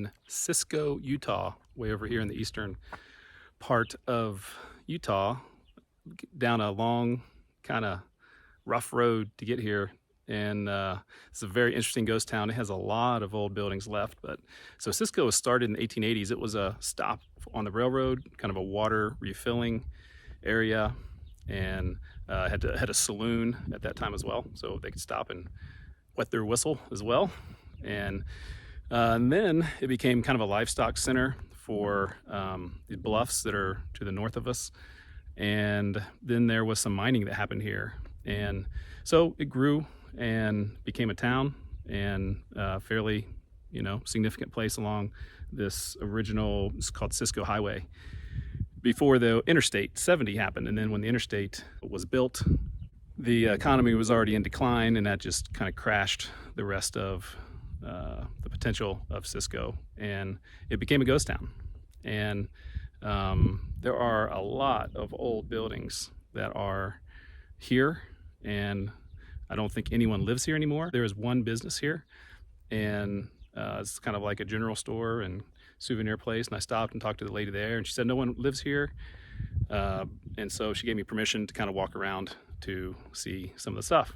in Cisco, Utah, way over here in the eastern part of Utah, down a long, kind of rough road to get here. And it's a very interesting ghost town. It has a lot of old buildings left. But so Cisco was started in the 1880s. It was a stop on the railroad, kind of a water refilling area, and had a saloon at that time as well, so they could stop and wet their whistle as well. And then it became kind of a livestock center for the bluffs that are to the north of us. And then there was some mining that happened here. And so it grew and became a town, and fairly, significant place along this original, it's called Cisco Highway, before the Interstate 70 happened. And then when the interstate was built, the economy was already in decline, and that just kind of crashed the rest of the potential of Cisco, and it became a ghost town. And there are a lot of old buildings that are here, and I don't think anyone lives here anymore. There is one business here, and it's kind of like a general store and souvenir place. And I stopped and talked to the lady there, and she said no one lives here. And so she gave me permission to kind of walk around to see some of the stuff.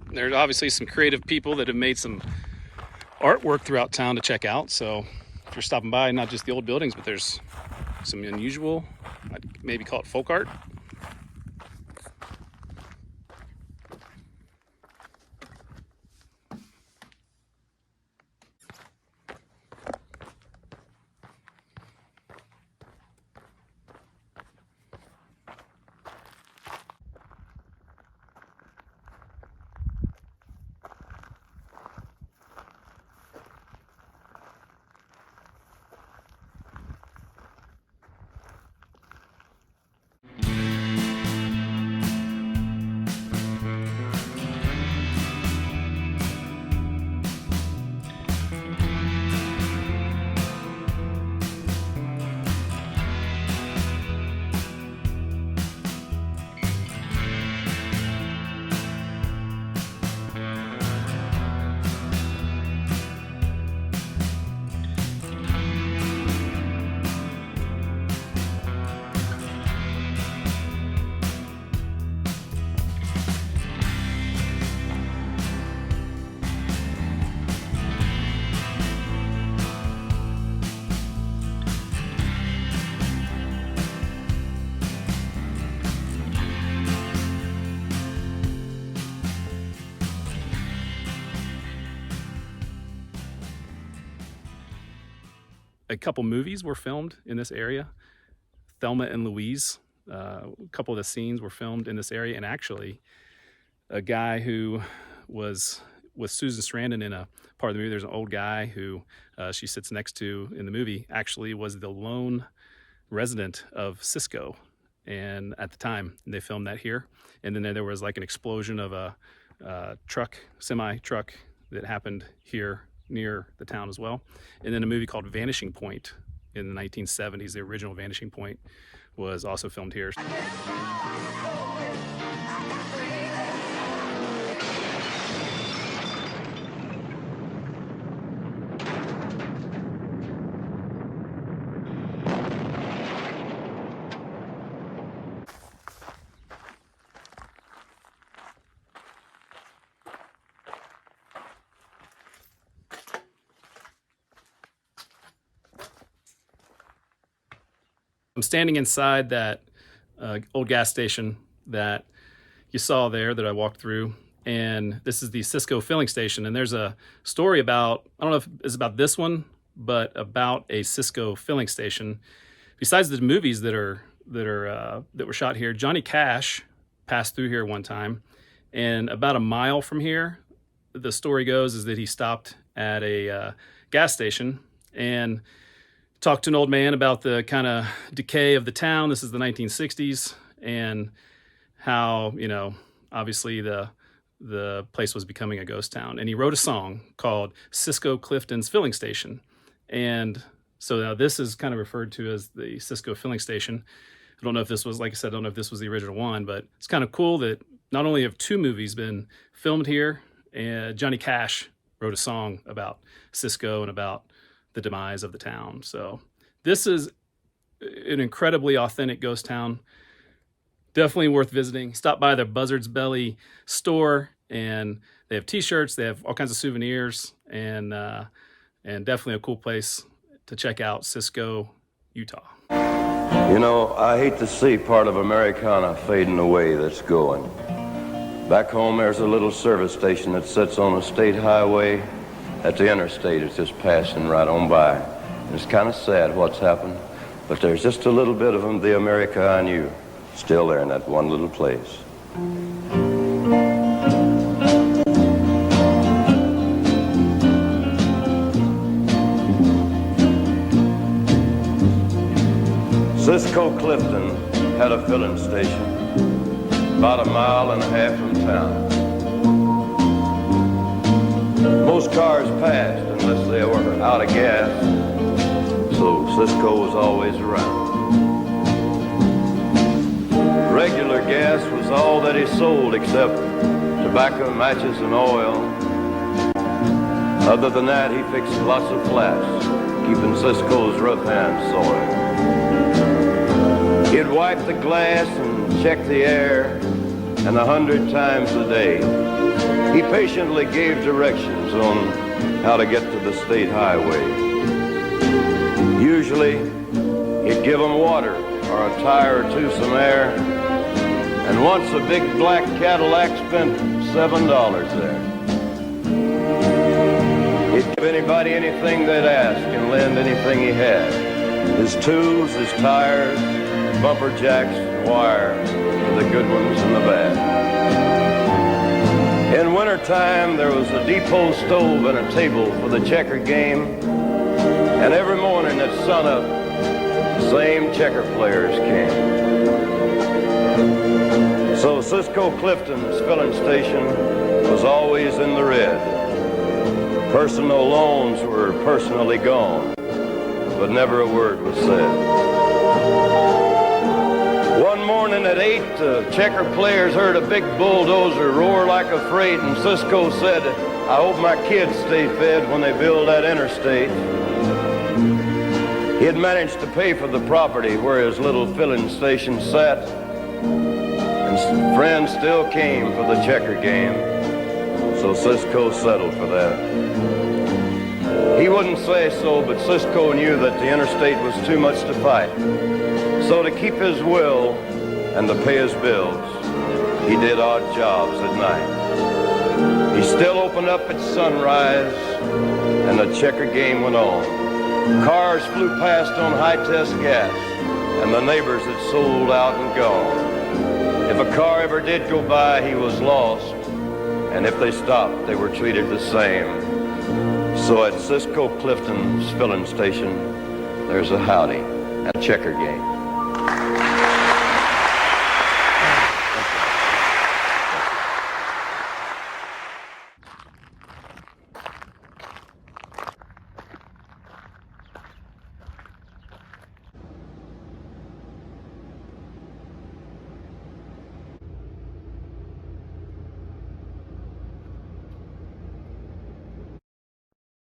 There's obviously some creative people that have made some artwork throughout town to check out. So if you're stopping by, not just the old buildings, but there's some unusual, I'd maybe call it folk art. A couple movies were filmed in this area. Thelma and Louise, a couple of the scenes were filmed in this area. And actually, a guy who was with Susan Sarandon in a part of the movie, there's an old guy who she sits next to in the movie, actually was the lone resident of Cisco and at the time they filmed that here. And then there was like an explosion of a semi truck that happened here near the town as well. And then a movie called Vanishing Point in the 1970s, the original Vanishing Point, was also filmed here. I'm standing inside that old gas station that you saw there that I walked through, and this is the Cisco filling station. And there's a story about, I don't know if it's about this one, but about a Cisco filling station. Besides the movies that were shot here, Johnny Cash passed through here one time, and about a mile from here, the story goes is that he stopped at a gas station and talked to an old man about the kind of decay of the town. This is the 1960s, and how, you know, obviously the place was becoming a ghost town. And he wrote a song called Cisco Clifton's Filling Station. And so now this is kind of referred to as the Cisco Filling Station. I don't know if this was, like I said, I don't know if this was the original one, but it's kind of cool that not only have 2 movies been filmed here, and Johnny Cash wrote a song about Cisco and about the demise of the town. So this is an incredibly authentic ghost town. Definitely worth visiting. Stop by their Buzzard's Belly store, and they have t-shirts, they have all kinds of souvenirs, and definitely a cool place to check out, Cisco, Utah. You know, I hate to see part of Americana fading away that's going. Back home there's a little service station that sits on a state highway at the interstate. It's just passing right on by. And it's kind of sad what's happened, but there's just a little bit of the America I knew still there in that one little place. Cisco Clifton had a filling station about 1.5 miles from town. Most cars passed unless they were out of gas, so Cisco was always around. Regular gas was all that he sold except tobacco, matches, and oil. Other than that, he fixed lots of flats, keeping Cisco's rough hands soiled. He'd wipe the glass and check the air, and 100 times a day, he patiently gave directions on how to get to the state highway. Usually, he'd give them water or a tire or two some air, and once a big black Cadillac spent $7 there. He'd give anybody anything they'd ask and lend anything he had. His tools, his tires, bumper jacks, and wire, the good ones and the bad. In wintertime, there was a depot stove and a table for the checker game, and every morning at sunup, the same checker players came. So Cisco Clifton's filling station was always in the red. Personal loans were personally gone, but never a word was said. One morning at 8, the checker players heard a big bulldozer roar like a freight, and Cisco said, "I hope my kids stay fed when they build that interstate." He had managed to pay for the property where his little filling station sat, and friends still came for the checker game, so Cisco settled for that. He wouldn't say so, but Cisco knew that the interstate was too much to fight. So to keep his will and to pay his bills, he did odd jobs at night. He still opened up at sunrise, and the checker game went on. Cars flew past on high-test gas, and the neighbors had sold out and gone. If a car ever did go by, he was lost, and if they stopped, they were treated the same. So at Cisco Clifton's filling station, there's a howdy and a checker game.